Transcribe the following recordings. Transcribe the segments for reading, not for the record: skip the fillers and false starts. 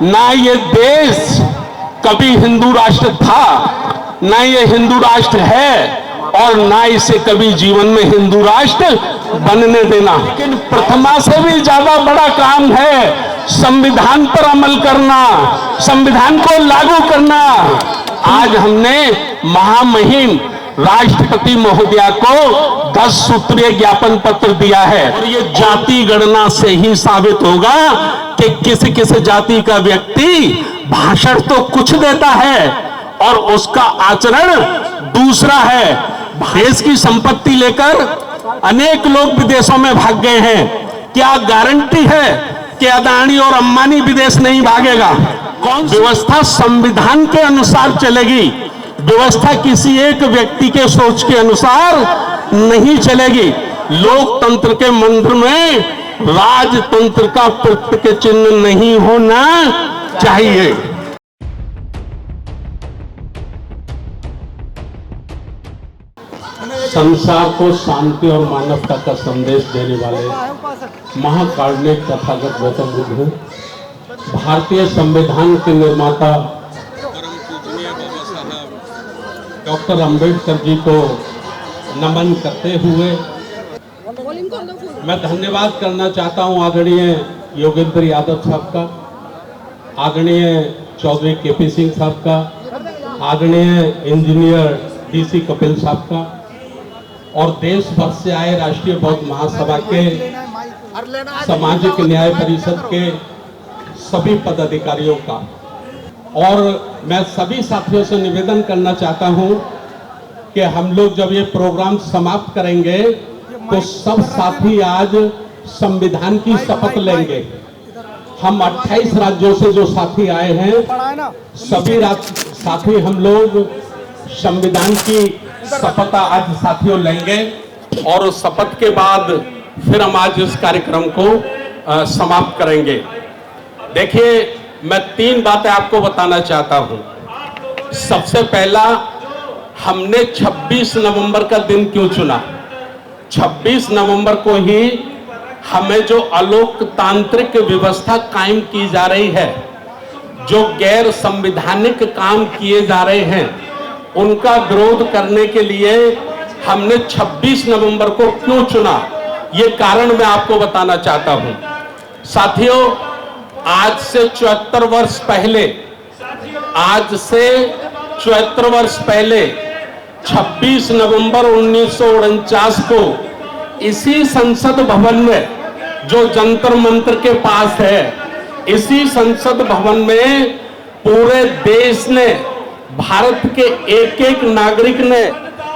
ना ये देश कभी हिंदू राष्ट्र था, ना ये हिंदू राष्ट्र है, और ना इसे कभी जीवन में हिंदू राष्ट्र बनने देना। लेकिन प्रथमा से भी ज्यादा बड़ा काम है संविधान पर अमल करना, संविधान को लागू करना। आज हमने महामहिम राष्ट्रपति महोदया को 10 सूत्रीय ज्ञापन पत्र दिया है, और ये जाति गणना से ही साबित होगा कि किसी किसी जाति का व्यक्ति भाषण तो कुछ देता है और उसका आचरण दूसरा है। देश की संपत्ति लेकर अनेक लोग विदेशों में भाग गए हैं। क्या गारंटी है कि अदानी और अंबानी विदेश नहीं भागेगा? कौन व्यवस्था संविधान के अनुसार चलेगी? व्यवस्था किसी एक व्यक्ति के सोच के अनुसार नहीं चलेगी। लोकतंत्र के मंत्र में राजतंत्र का प्रतीक चिन्ह नहीं होना चाहिए। संसार को शांति और मानवता का संदेश देने वाले महाकारुणिक तथागत गौतम बुद्ध, भारतीय संविधान के निर्माता डॉक्टर अंबेडकर जी को नमन करते हुए मैं धन्यवाद करना चाहता हूं आदरणीय योगेंद्र यादव साहब का, आदरणीय चौधरी केपी सिंह साहब का, आदरणीय इंजीनियर डीसी कपिल साहब का, और देश भर से आए राष्ट्रीय बौद्ध महासभा के, सामाजिक न्याय परिषद के सभी पदाधिकारियों का। और मैं सभी साथियों से निवेदन करना चाहता हूं कि हम लोग जब ये प्रोग्राम समाप्त करेंगे तो सब साथी आज संविधान की शपथ लेंगे। हम 28 राज्यों से जो साथी आए हैं, सभी साथी हम लोग संविधान की शपथ आज साथियों लेंगे, और उस शपथ के बाद फिर हम आज इस कार्यक्रम को समाप्त करेंगे। देखिए, मैं 3 बातें आपको बताना चाहता हूं। सबसे पहला, हमने 26 नवंबर का दिन क्यों चुना? 26 नवंबर को ही हमें जो अलोकतांत्रिक व्यवस्था कायम की जा रही है, जो गैर संवैधानिक काम किए जा रहे हैं, उनका विरोध करने के लिए हमने 26 नवंबर को क्यों चुना, ये कारण मैं आपको बताना चाहता हूं। साथियों, आज से 74 वर्ष पहले, आज से 74 वर्ष पहले 26 नवंबर 1949 को इसी संसद भवन में, जो जंतर मंतर के पास है, इसी संसद भवन में पूरे देश ने, भारत के एक एक नागरिक ने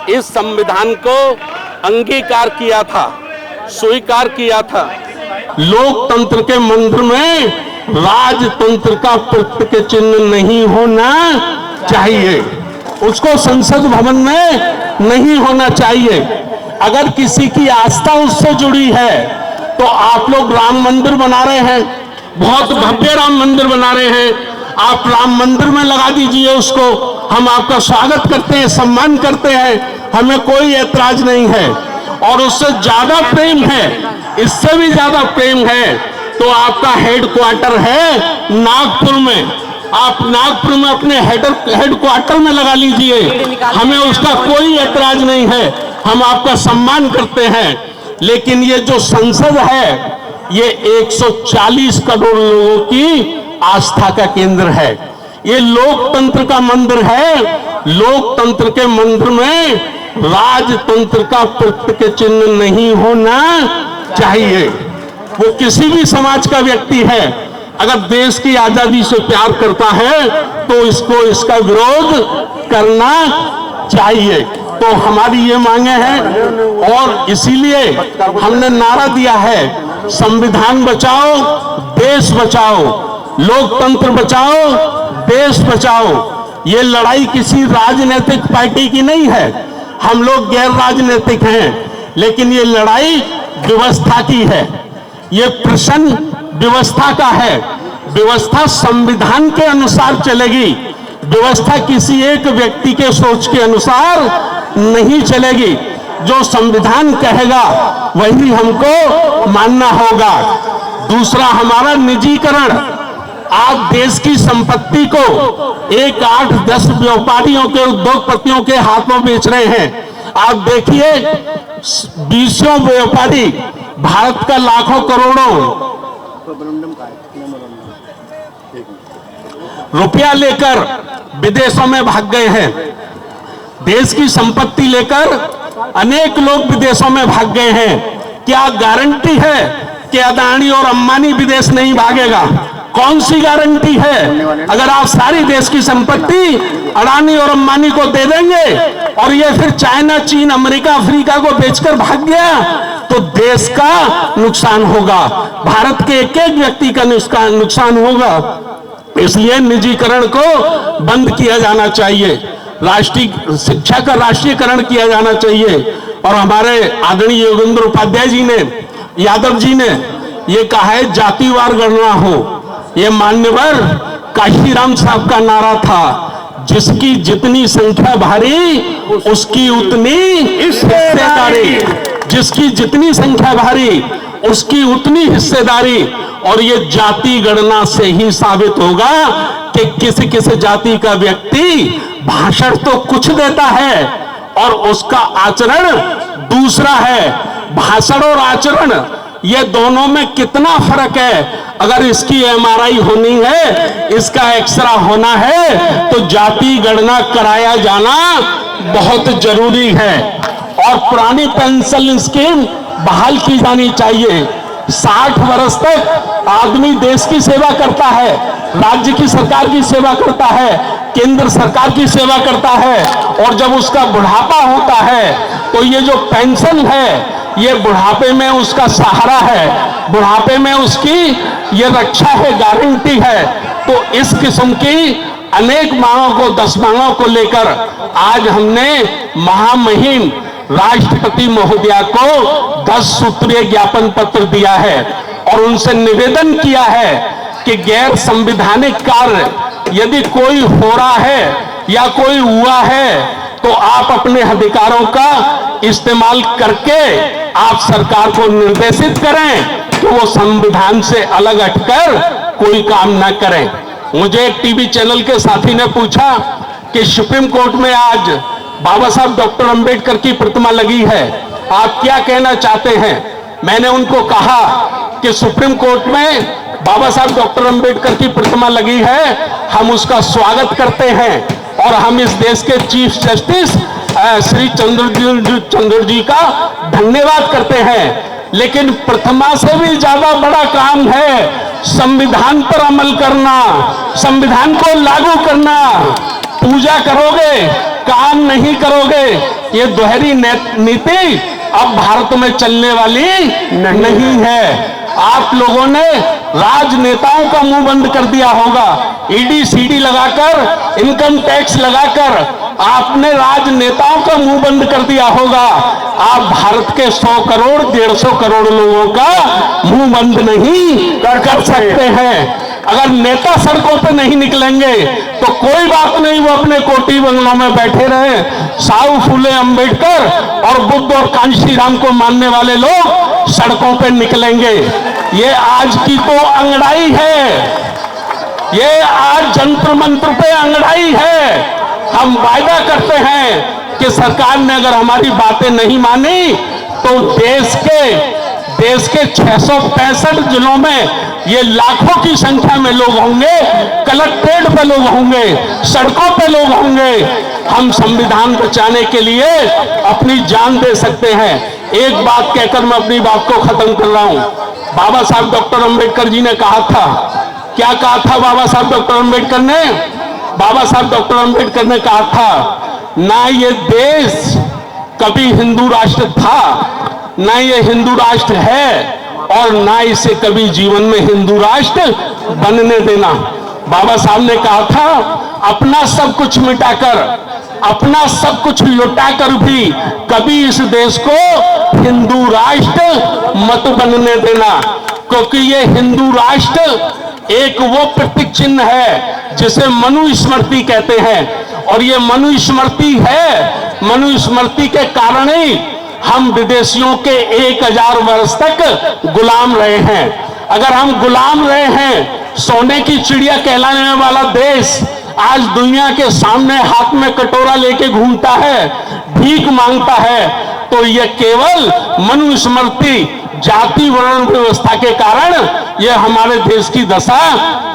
इस संविधान को अंगीकार किया था, स्वीकार किया था। लोकतंत्र के मंत्र में राजतंत्र का प्रतीक चिन्ह नहीं होना चाहिए, उसको संसद भवन में नहीं होना चाहिए। अगर किसी की आस्था उससे जुड़ी है तो आप लोग राम मंदिर बना रहे हैं, बहुत भव्य राम मंदिर बना रहे हैं, आप राम मंदिर में लगा दीजिए उसको। हम आपका स्वागत करते हैं, सम्मान करते हैं, हमें कोई ऐतराज नहीं है। और उससे ज्यादा प्रेम है, इससे भी ज्यादा प्रेम है तो आपका हेडक्वार्टर है नागपुर में, आप नागपुर में अपने हेडक्वार्टर में लगा लीजिए, हमें उसका कोई ऐतराज नहीं है, हम आपका सम्मान करते हैं। लेकिन ये जो संसद है, ये 140 करोड़ लोगों की आस्था का केंद्र है, ये लोकतंत्र का मंदिर है। लोकतंत्र के मंदिर में राजतंत्र का प्रतीक चिन्ह नहीं होना चाहिए। वो किसी भी समाज का व्यक्ति है, अगर देश की आजादी से प्यार करता है तो इसको इसका विरोध करना चाहिए। तो हमारी ये मांगे हैं, और इसीलिए हमने नारा दिया है, संविधान बचाओ, देश बचाओ, लोकतंत्र बचाओ, देश बचाओ। ये लड़ाई किसी राजनीतिक पार्टी की नहीं है, हम लोग गैर राजनीतिक हैं, लेकिन ये लड़ाई व्यवस्था की है, ये प्रश्न व्यवस्था का है। व्यवस्था संविधान के अनुसार चलेगी, व्यवस्था किसी एक व्यक्ति के सोच के अनुसार नहीं चलेगी। जो संविधान कहेगा वही हमको मानना होगा। दूसरा, हमारा निजीकरण, आप देश की संपत्ति को 1, 8, 10 व्यापारियों के, उद्योगपतियों के हाथों बेच रहे हैं। आप देखिए 20 व्यापारी भारत का लाखों करोड़ों रुपया लेकर विदेशों में भाग गए हैं। देश की संपत्ति लेकर अनेक लोग विदेशों में भाग गए हैं। क्या गारंटी है कि अदानी और अंबानी विदेश नहीं भागेगा? कौन सी गारंटी है? अगर आप सारी देश की संपत्ति अडानी और अंबानी को दे देंगे और ये फिर चाइना, चीन, अमेरिका, अफ्रीका को बेचकर भाग गया तो देश का नुकसान होगा, भारत के एक एक व्यक्ति का नुकसान होगा। इसलिए निजीकरण को बंद किया जाना चाहिए, राष्ट्रीय शिक्षा का राष्ट्रीयकरण किया जाना चाहिए। और हमारे आदरणीय योगेंद्र उपाध्याय जी ने, यादव जी ने ये कहा है जातिवार गणना हो। ये मान्यवर काशीराम साहब का नारा था, जिसकी जितनी संख्या भारी उसकी उतनी हिस्सेदारी, जिसकी जितनी संख्या भारी उसकी उतनी हिस्सेदारी। और ये जाति गणना से ही साबित होगा कि किसी किसी जाति का व्यक्ति भाषण तो कुछ देता है और उसका आचरण दूसरा है। भाषण और आचरण ये दोनों में कितना फर्क है। अगर इसकी एमआरआई होनी है, इसका एक्सरा होना है तो जाति गणना कराया जाना बहुत जरूरी है। और पुरानी पेंशन स्कीम बहाल की जानी चाहिए। 60 वर्ष तक आदमी देश की सेवा करता है, राज्य की सरकार की सेवा करता है, केंद्र सरकार की सेवा करता है, और जब उसका बुढ़ापा होता है तो ये जो पेंशन है ये बुढ़ापे में उसका सहारा है, बुढ़ापे में उसकी ये रक्षा है, गारंटी है। तो इस किस्म की अनेक मांगों को, 10 मांगों को लेकर आज हमने महामहिम राष्ट्रपति महोदया को 10 सूत्रीय ज्ञापन पत्र दिया है और उनसे निवेदन किया है कि गैर संवैधानिक कार्य यदि कोई हो रहा है या कोई हुआ है तो आप अपने अधिकारों का इस्तेमाल करके आप सरकार को निर्देशित करें कि वो संविधान से अलग हटकर कोई काम ना करें। मुझे एक टीवी चैनल के साथी ने पूछा कि सुप्रीम कोर्ट में आज बाबा साहब डॉक्टर अंबेडकर की प्रतिमा लगी है, आप क्या कहना चाहते हैं? मैंने उनको कहा कि सुप्रीम कोर्ट में बाबा साहब डॉक्टर अंबेडकर की प्रतिमा लगी है, हम उसका स्वागत करते हैं और हम इस देश के चीफ जस्टिस श्री चंद्र जी का धन्यवाद करते हैं। लेकिन प्रतिमा से भी ज्यादा बड़ा काम है संविधान पर अमल करना, संविधान को लागू करना। पूजा करोगे, काम नहीं करोगे, ये दोहरी नीति अब भारत में चलने वाली नहीं है। आप लोगों ने राजनेताओं का मुंह बंद कर दिया होगा, ईडी सीडी लगाकर, इनकम टैक्स लगाकर आपने राजनेताओं का मुंह बंद कर दिया होगा। आप भारत के 100 करोड़ 150 करोड़ लोगों का मुंह बंद नहीं कर सकते हैं। अगर नेता सड़कों पे नहीं निकलेंगे तो कोई बात नहीं, वो अपने कोठी बंगलों में बैठे रहे। साहू फूले अंबेडकर और बुद्ध और कांशीराम को मानने वाले लोग सड़कों पे निकलेंगे। ये आज की तो अंगड़ाई है, ये आज जंतर मंत्र पे अंगड़ाई है। हम वायदा करते हैं कि सरकार ने अगर हमारी बातें नहीं मानी तो देश के 665 जिलों में ये लाखों की संख्या में लोग होंगे, कलेक्ट्रेट पे लोग होंगे, सड़कों पे लोग होंगे। हम संविधान बचाने के लिए अपनी जान दे सकते हैं। एक बात कहकर मैं अपनी बात को खत्म कर रहा हूं। बाबा साहब डॉक्टर अंबेडकर जी ने कहा था, क्या कहा था बाबा साहब डॉक्टर अंबेडकर ने? बाबा साहब डॉक्टर अंबेडकर ने कहा था, ना ये देश कभी हिंदू राष्ट्र था, ना ये हिंदू राष्ट्र है, और ना इसे कभी जीवन में हिंदू राष्ट्र बनने देना। बाबा साहब ने कहा था, अपना सब कुछ मिटाकर, अपना सब कुछ लुटाकर भी कभी इस देश को हिंदू राष्ट्र मत बनने देना, क्योंकि ये हिंदू राष्ट्र एक वो प्रतीक चिन्ह है जिसे मनुस्मृति कहते हैं, और ये मनुस्मृति है, मनुस्मृति के कारण ही हम विदेशियों के 1000 वर्ष तक गुलाम रहे हैं। अगर हम गुलाम रहे हैं, सोने की चिड़िया कहलाने वाला देश आज दुनिया के सामने हाथ में कटोरा लेके घूमता है, भीख मांगता है, तो यह केवल मनुस्मृति जाति वर्ण व्यवस्था के कारण यह हमारे देश की दशा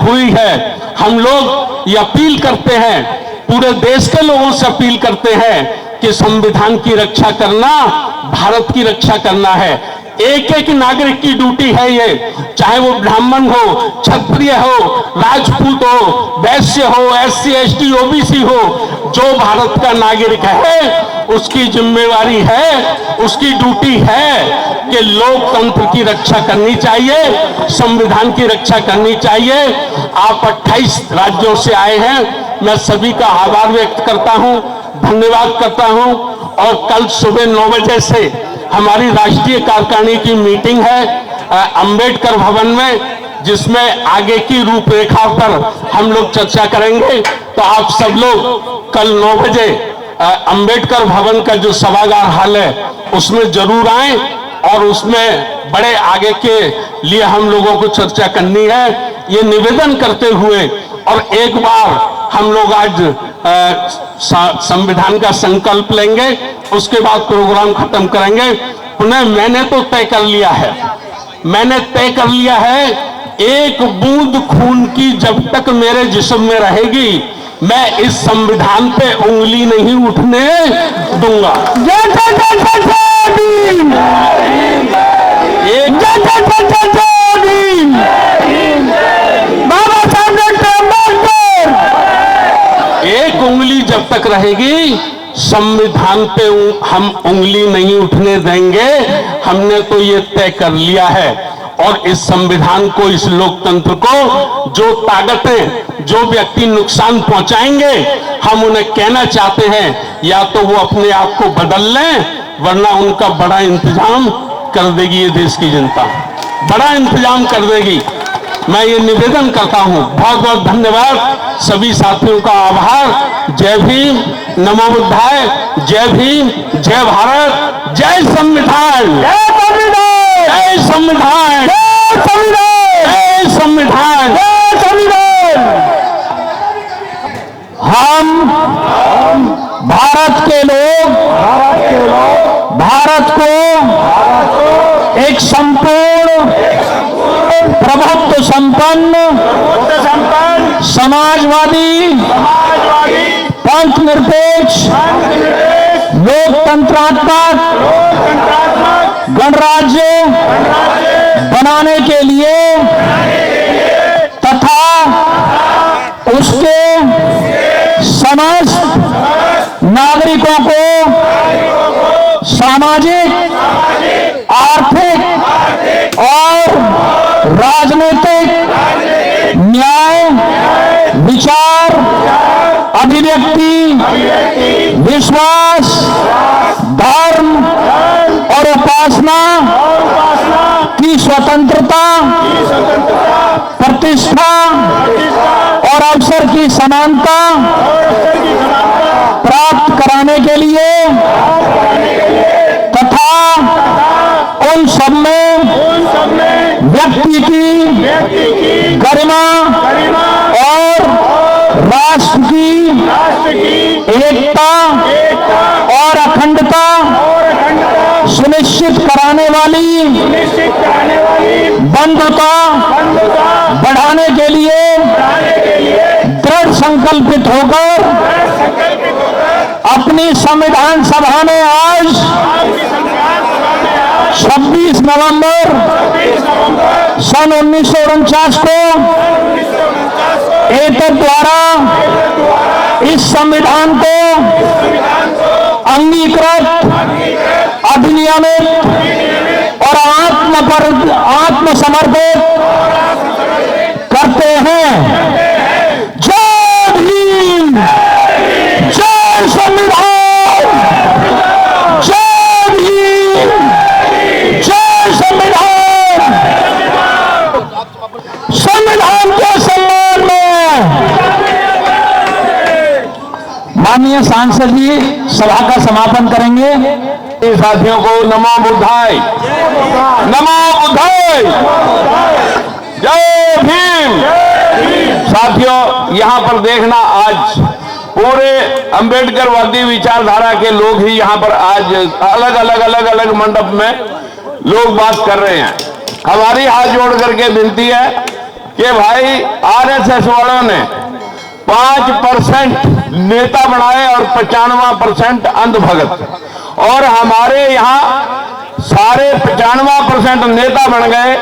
हुई है। हम लोग ये अपील करते हैं, पूरे देश के लोगों से अपील करते हैं कि संविधान की रक्षा करना भारत की रक्षा करना है। एक एक नागरिक की ड्यूटी है ये, चाहे वो ब्राह्मण हो, क्षत्रिय हो, राजपूत हो, वैश्य हो, SC ST OBC हो, जो भारत का नागरिक है उसकी जिम्मेवारी है, उसकी ड्यूटी है कि लोकतंत्र की रक्षा करनी चाहिए, संविधान की रक्षा करनी चाहिए। आप 28 राज्यों से आए हैं, मैं सभी का आभार व्यक्त करता हूं, धन्यवाद करता हूं। और कल सुबह 9 बजे से हमारी राष्ट्रीय कार्यकारिणी की मीटिंग है अंबेडकर भवन में, जिसमें आगे की रूपरेखा पर हम लोग चर्चा करेंगे। तो आप सब लोग कल 9 बजे अंबेडकर भवन का जो सभागार हॉल है उसमें जरूर आए और उसमें बड़े आगे के लिए हम लोगों को चर्चा करनी है, ये निवेदन करते हुए। और एक बार हम लोग आज संविधान का संकल्प लेंगे, उसके बाद प्रोग्राम खत्म करेंगे। पुनः मैंने तो तय कर लिया है, मैंने तय कर लिया है, एक बूंद खून की जब तक मेरे जिस्म में रहेगी मैं इस संविधान पे उंगली नहीं उठने दूंगा। एक उंगली जब तक रहेगी संविधान पे हम उंगली नहीं उठने देंगे। हमने तो ये तय कर लिया है और इस संविधान को, इस लोकतंत्र को जो ताकतें, जो व्यक्ति नुकसान पहुंचाएंगे, हम उन्हें कहना चाहते हैं या तो वो अपने आप को बदल लें, वरना उनका बड़ा इंतजाम कर देगी ये देश की जनता, बड़ा इंतजाम कर देगी। मैं ये निवेदन करता हूं। बहुत बहुत धन्यवाद, सभी साथियों का आभार। जय भीम, नमो बुद्धाय, जय भीम, जय भारत, जय संविधान, जय संविधान, जय संविधान, जय संविधान, जय संविधान। हम भारत के लोग भारत को एक संपूर्ण प्रभुत्व संपन्न समाजवादी पंथ निरपेक्ष लोकतंत्रात्मक गणराज्य बनाने के लिए तथा उसके समस्त नागरिकों को सामाजिक, आर्थिक और राजनीतिक न्याय, विचार, अभिव्यक्ति, विश्वास, धर्म और उपासना की स्वतंत्रता, प्रतिष्ठा और अवसर की समानता प्राप्त कराने के लिए तथा उन सब में व्यक्ति की गरिमा और राष्ट्र की एकता और अखंडता सुनिश्चित कराने वाली बंधुता बढ़ाने के लिए दृढ़ संकल्पित होकर अपनी संविधान सभा में आज 26 नवंबर सन 1949 को एतद द्वारा इस संविधान को अंगीकृत, अधिनियमित और आत्मसमर्पित करते हैं। जय भीम, जय संविधान, जय भीम, जय संविधान। संविधान के सम्मान में माननीय सांसद जी सभा का समापन करेंगे। साथियों को नमो बुद्धाय, नमो बुद्धाय। जय भीम। साथियों, यहाँ पर देखना, आज पूरे अंबेडकरवादी विचारधारा के लोग ही यहाँ पर आज अलग अलग मंडप में लोग बात कर रहे हैं। हमारी हाथ जोड़ करके विनती है कि भाई आरएसएस वालों ने 5% नेता बनाए और 95% अंधभगत, और हमारे यहाँ सारे 95% नेता बन गए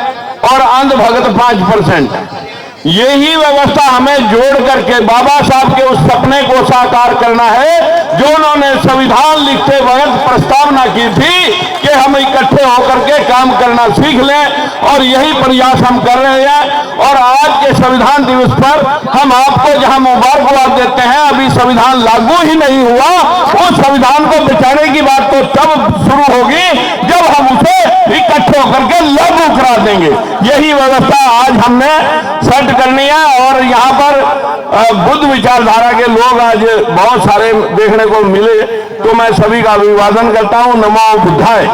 और अंधभगत 5%। यही व्यवस्था हमें जोड़ करके बाबा साहब के उस सपने को साकार करना है जो उन्होंने संविधान लिखते वक्त प्रस्तावना की थी कि हम इकट्ठे होकर के काम करना सीख लें, और यही प्रयास हम कर रहे हैं। और आज के संविधान दिवस पर हम आपको जहां मुबारकबाद देते हैं, अभी संविधान लागू ही नहीं हुआ, उस संविधान को बचाने की बात तो तब शुरू होगी जब हम उसे इकट्ठे होकर के लागू करा देंगे। यही व्यवस्था आज हमने सेट करनी है। और यहाँ पर बुद्ध विचारधारा के लोग आज बहुत सारे देखने को मिले, तो मैं सभी का अभिवादन करता हूँ। नमो बुद्धाय।